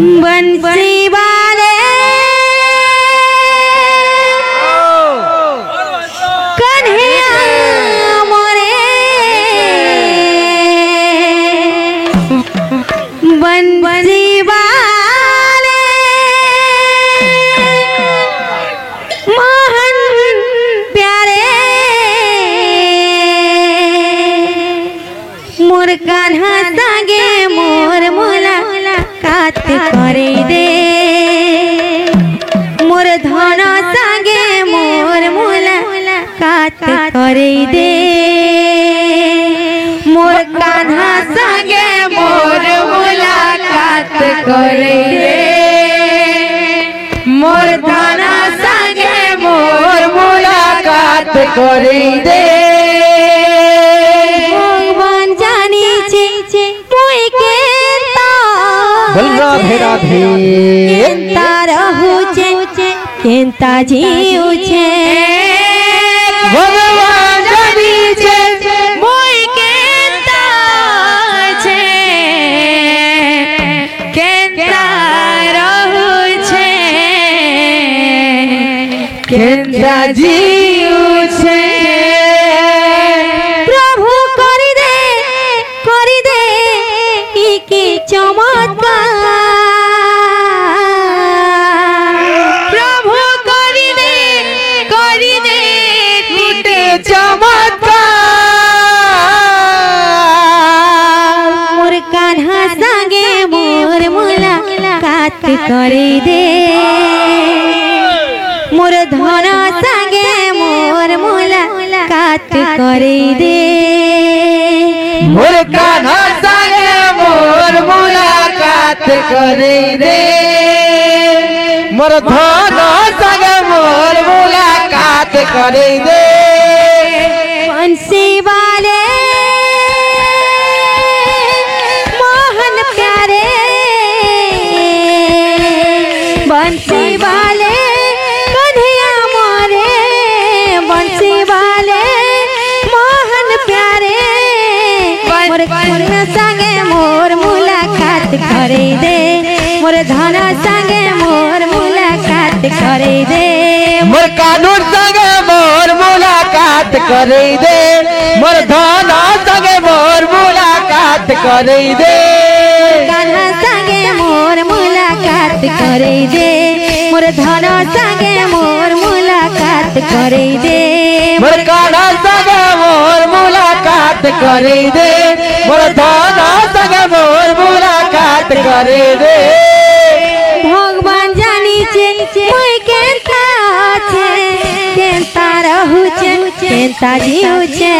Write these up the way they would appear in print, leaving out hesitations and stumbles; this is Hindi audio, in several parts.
बंसी वाले कन्हैया मोरे बंसी वाले मोहन प्यारे मोर कान्हा संगे मोर मोला कात करे दे मोर धन संगे मोर मोला कात करे दे मोर कान्हा संगे मोर मोला कात करे दे मोर धन संगे मोर मोला कात करे दे भगवान जानी छे मुई के राधे राधे केंता रहू छे केंता जीव छे भगवान जानी छे मुई केंता छे केंता रहू छे केंता जीव छे प्रभु करी दे इके चमत्कार प्रभु करी दे टूटे चमत्कार मोर कान्हा संगे मोर मोला कात करे दे मोर धन संगे मोर मोला कात करे दे मोर कान्हा संगे मोर मुलाकात करे दे मोर धन संगे मोर मुलाकात करे दे बंसी वाले मोहन प्यारे बंसी वाले कन्हैया मोरे बंसी वाले मोहन प्यारे मोर कान्हा संगे मोर मुलाकात करे दे मोर धन संगे मोर मुलाकात करे दे मोर कानून संगे मोर मुलाकात करे दे मोर धन संगे मोर मुलाकात करे दे कान्हा संगे मोर मुलाकात करे दे मोर धन संगे मोर मुलाकात करे दे मोर कान्हा संगे मोर मुलाकात करे दे मोर धन संगे मोर मुलाकात करे दे भगवान जानी छे मुई केंता छे केंता रहू छे केंता जीव छे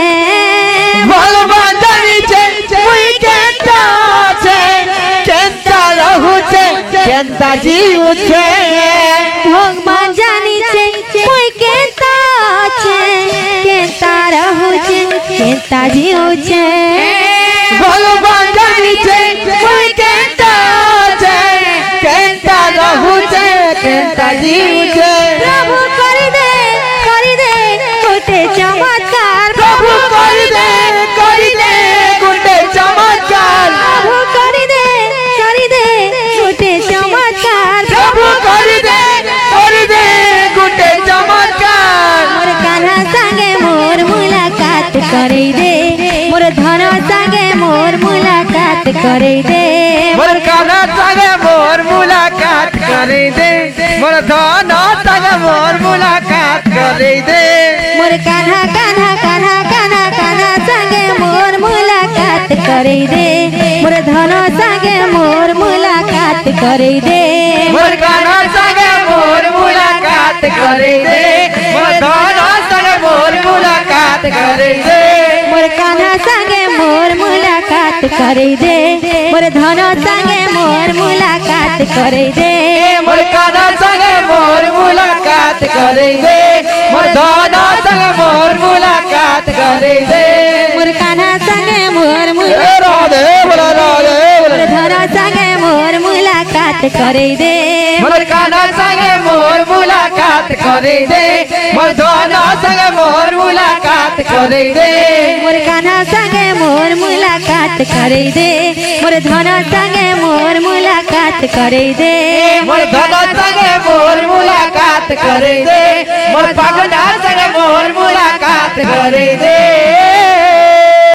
भगवान जानी छे मुई केंता छे केंता रहू छे केंता जीव छे भगवान जानी छे मुई केंता छे केंता रहू छे केंता जीव छे भगवान जानी छे मुई केंता छे केंता रहू छे केंता जीव छे प्रभु करी दे कोटे चमत्कार प्रभु करी दे गुटे चमत्कार प्रभु करी दे कोटे चमत्कार प्रभु करी दे गुटे चमत्कार मोर कान्हा संगे मोर मुलाकात करे दे मोर धन संगे मोर मुलाकात करे दे मोर कान्हा संगे मोर मुलाकात करे दे मोर धन संगे मोर मुलाकात करे दे मोर कान्हा कान्हा कान्हा कान्हा कान्हा संगे मोर मुलाकात करे दे मोर धन संगे मोर मुलाकात करे दे मोर कान्हा संगे मोर मुलाकात करे दे मोर धन संगे मोर मुलाकात करे दे मोर कान्हा संगे मोर मुलाकात करे दे मोर धन संगे मोर मुलाकात करे दे मोर कान्हा संगे मोर मुलाकात करे दे मोर धन संगे मोर मुलाकात करे दे मोर कान्हा संगे मोर राधे बोला राधे मोर धन संगे मोर मुलाकात करे दे मोर कान्हा संगे मोर मुलाकात करे दे मोर धन संगे मोर मुलाकात करे दे मोर कान्हा संगे मोर मुलाकात करे दे मोर धन संगे मोर मुलाकात मुलाकात करे दे मोर धनो संगे मोर मुलाकात करे दे मोर पगना संगे मोर मुलाकात करे दे